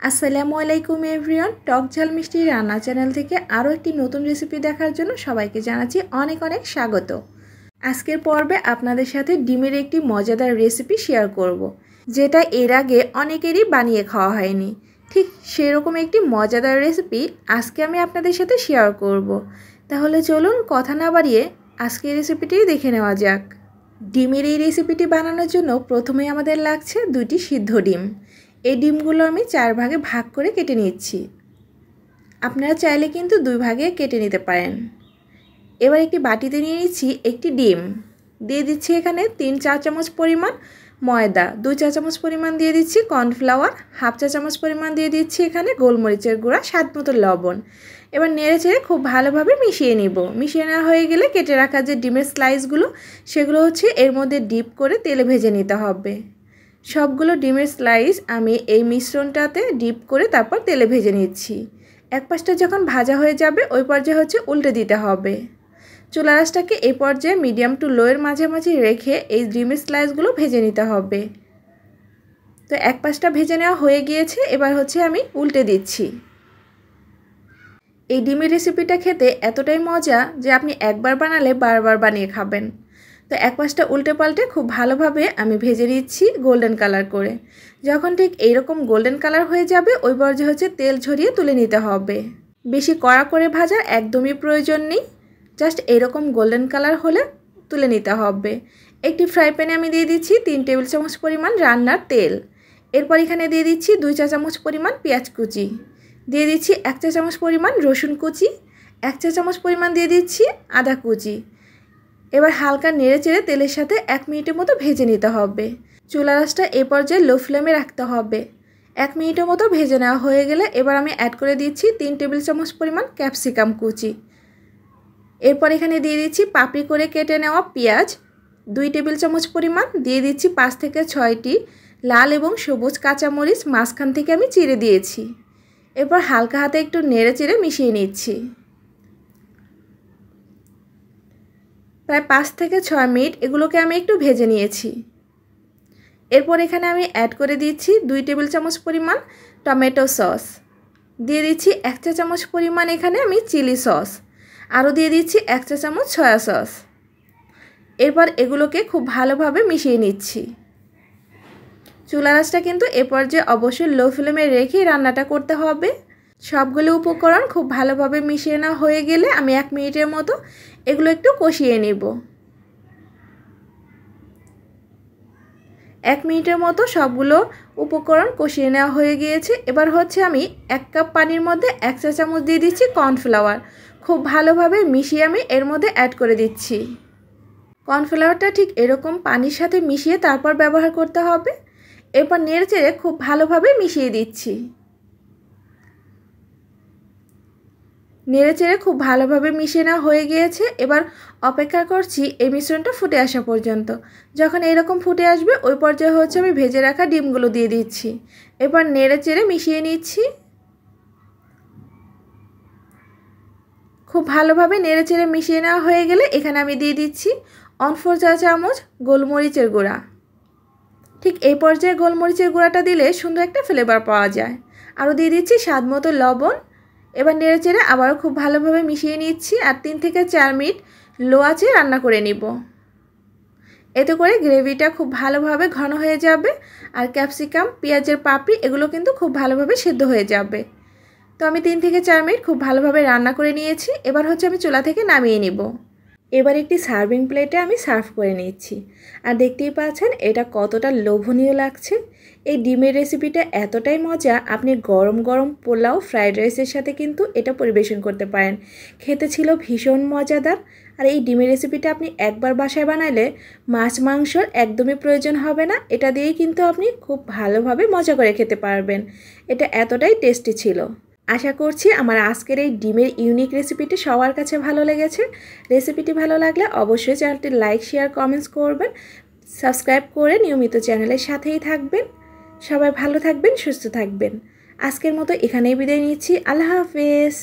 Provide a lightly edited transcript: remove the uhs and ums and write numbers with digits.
আসসালামু আলাইকুম এভরিওয়ান, টক ঝাল মিষ্টি রান্না চ্যানেল থেকে আরও একটি নতুন রেসিপি দেখার জন্য সবাইকে জানাচ্ছি অনেক অনেক স্বাগত। আজকের পর্বে আপনাদের সাথে ডিমের একটি মজাদার রেসিপি শেয়ার করব, যেটা এর আগে অনেকেরই বানিয়ে খাওয়া হয়নি। ঠিক সেরকম একটি মজাদার রেসিপি আজকে আমি আপনাদের সাথে শেয়ার করব। তাহলে চলুন কথা না বাড়িয়ে আজকের রেসিপিটি দেখে নেওয়া যাক। ডিমের এই রেসিপিটি বানানোর জন্য প্রথমে আমাদের লাগছে 2টি সিদ্ধ ডিম। এই ডিমগুলো আমি 4 ভাগে ভাগ করে কেটে নিচ্ছি। আপনারা চাইলে কিন্তু 2 ভাগে কেটে নিতে পারেন। এবার একটি বাটিতে নিয়ে নিচ্ছি একটি ডিম, দিয়ে দিচ্ছি এখানে 3 চা চামচ পরিমাণ ময়দা, 2 চা চামচ পরিমাণ দিয়ে দিচ্ছি কর্নফ্লাওয়ার, হাফ চা চামচ পরিমাণ দিয়ে দিচ্ছি এখানে গোলমরিচের গুঁড়া, স্বাদ মতো লবণ। এবার নেড়ে চেড়ে খুব ভালোভাবে মিশিয়ে নিব। মিশিয়ে নেওয়া হয়ে গেলে কেটে রাখা যে ডিমের স্লাইসগুলো সেগুলো এর মধ্যে ডিপ করে তেলে ভেজে নিতে হবে। সবগুলো ডিমের স্লাইস আমি এই মিশ্রণটাতে ডিপ করে তারপর তেলে ভেজে নিচ্ছি। এক পাশটা যখন ভাজা হয়ে যাবে ওই পর্যায়ে উল্টে দিতে হবে। চুলা আঁচটাকে এই পর্যায়ে মিডিয়াম টু লোয়ের মাঝামাঝি রেখে এই ডিমের স্লাইসগুলো ভেজে নিতে হবে। তো এক পাশটা ভেজে নেওয়া হয়ে গিয়েছে, এবার আমি উল্টে দিচ্ছি। এই ডিমের রেসিপিটা খেতে এতটাই মজা যে আপনি একবার বানালে বারবার বানিয়ে খাবেন। তো এক পাশটা উল্টে পাল্টে খুব ভালোভাবে আমি ভেজে নিচ্ছি গোল্ডেন কালার করে। যখন ঠিক এইরকম গোল্ডেন কালার হয়ে যাবে ওই পর্যায়ে তেল ঝরিয়ে তুলে নিতে হবে। বেশি কড়া করে ভাজার একদমই প্রয়োজন নেই, জাস্ট এরকম গোল্ডেন কালার হলে তুলে নিতে হবে। একটি ফ্রাই প্যানে আমি দিয়ে দিচ্ছি 3 টেবিল চামচ পরিমাণ রান্নার তেল। এরপর এখানে দিয়ে দিচ্ছি 2 চা চামচ পরিমাণ পেঁয়াজ কুচি, দিয়ে দিচ্ছি 1 চা চামচ পরিমাণ রসুন কুচি, 1 চা চামচ পরিমাণ দিয়ে দিচ্ছি আদা কুচি। এবার হালকা নেড়ে চেড়ে তেলের সাথে 1 মিনিটের মতো ভেজে নিতে হবে। চুলার আঁচটা এই পর্যায়ে লো ফ্লেমে রাখতে হবে। 1 মিনিটের মতো ভেজে নেওয়া হয়ে গেলে এবার আমি অ্যাড করে দিচ্ছি 3 টেবিল চামচ পরিমাণ ক্যাপসিকাম কুচি। এরপর এখানে দিয়ে দিচ্ছি পাপড়ি করে কেটে নেওয়া পেঁয়াজ 2 টেবিল চামচ পরিমাণ, দিয়ে দিচ্ছি 5 থেকে 6টি লাল এবং সবুজ কাঁচামরিচ মাঝখান থেকে আমি চিড়ে দিয়েছি। এরপর হালকা হাতে একটু নেড়ে চেড়ে মিশিয়ে নিচ্ছি। প্রায় 5 থেকে 6 মিনিট এগুলোকে আমি একটু ভেজে নিয়েছি। এরপর এখানে আমি অ্যাড করে দিচ্ছি 2 টেবিল চামচ পরিমাণ টমেটো সস, দিয়ে দিচ্ছি 1 চা চামচ পরিমাণ এখানে আমি চিলি সস, আরও দিয়ে দিচ্ছি 1 চা চামচ সয়া সস। এরপর এগুলোকে খুব ভালোভাবে মিশিয়ে নিচ্ছি। চুলার আঁচটা কিন্তু এ পর্যায়ে অবশ্যই লো ফ্লেমে রেখে রান্নাটা করতে হবে। সবগুলো উপকরণ খুব ভালোভাবে মিশিয়ে নেওয়া হয়ে গেলে আমি 1 মিনিটের মতো এগুলো একটু কষিয়ে নেব। 1 মিনিটের মতো সবগুলো উপকরণ কষিয়ে নেওয়া হয়ে গিয়েছে। এবার আমি 1 কাপ পানির মধ্যে 1 চা চামচ দিয়ে দিচ্ছি কর্নফ্লাওয়ার, খুব ভালোভাবে মিশিয়ে আমি এর মধ্যে অ্যাড করে দিচ্ছি। কর্নফ্লাওয়ারটা ঠিক এরকম পানির সাথে মিশিয়ে তারপর ব্যবহার করতে হবে। এরপর নেড়ে চেড়ে খুব ভালোভাবে মিশিয়ে দিচ্ছি। নেড়ে চেড়ে খুব ভালোভাবে মিশিয়ে নেওয়া হয়ে গিয়েছে। এবার অপেক্ষা করছি এই মিশ্রণটা ফুটে আসা পর্যন্ত। যখন এরকম ফুটে আসবে ওই পর্যায়ে আমি ভেজে রাখা ডিমগুলো দিয়ে দিচ্ছি। এবার নেড়ে চেড়ে মিশিয়ে নিচ্ছি। খুব ভালোভাবে নেড়ে চেড়ে মিশিয়ে নেওয়া হয়ে গেলে এখানে আমি দিয়ে দিচ্ছি 1/4 চা চামচ গোলমরিচের গুঁড়া। ঠিক এই পর্যায়ে গোলমরিচের গুঁড়াটা দিলে সুন্দর একটা ফ্লেভার পাওয়া যায়। আরও দিয়ে দিচ্ছি স্বাদ মতো লবণ। এবার নেড়ে চেড়ে আবারও খুব ভালোভাবে মিশিয়ে নিচ্ছি আর 3 থেকে 4 মিনিট লো আঁচে রান্না করে নিব। এতে করে গ্রেভিটা খুব ভালোভাবে ঘন হয়ে যাবে আর ক্যাপসিকাম, পেঁয়াজের পাপড়ি এগুলো কিন্তু খুব ভালোভাবে সিদ্ধ হয়ে যাবে। তো আমি 3 থেকে 4 মিনিট খুব ভালোভাবে রান্না করে নিয়েছি। এবার আমি চুলা থেকে নামিয়ে নিব। এবার একটি সার্ভিং প্লেটে আমি সার্ভ করে নিচ্ছি। আর দেখতেই পাচ্ছেন এটা কতটা লোভনীয় লাগছে। এই ডিমের রেসিপিটা এতটাই মজা, আপনি গরম গরম পোলাও, ফ্রাইড রাইসের সাথে কিন্তু এটা পরিবেশন করতে পারেন। খেতে ছিল ভীষণ মজাদার। আর এই ডিমের রেসিপিটা আপনি একবার বাসায় বানালে মাছ মাংসর একদমই প্রয়োজন হবে না। এটা দিয়েই কিন্তু আপনি খুব ভালোভাবে মজা করে খেতে পারবেন। এটা এতটাই টেস্টি ছিল। আশা করছি আমার আজকের এই ডিমের ইউনিক রেসিপিটি সবার কাছে ভালো লেগেছে। রেসিপিটি ভালো লাগলে অবশ্যই চ্যানেলটি লাইক, শেয়ার, কমেন্টস করবেন। সাবস্ক্রাইব করে নিয়মিত চ্যানেলের সাথেই থাকবেন। সবাই ভালো থাকবেন, সুস্থ থাকবেন। আজকের মতো এখানেই বিদায় নিচ্ছি। আল্লাহ হাফেজ।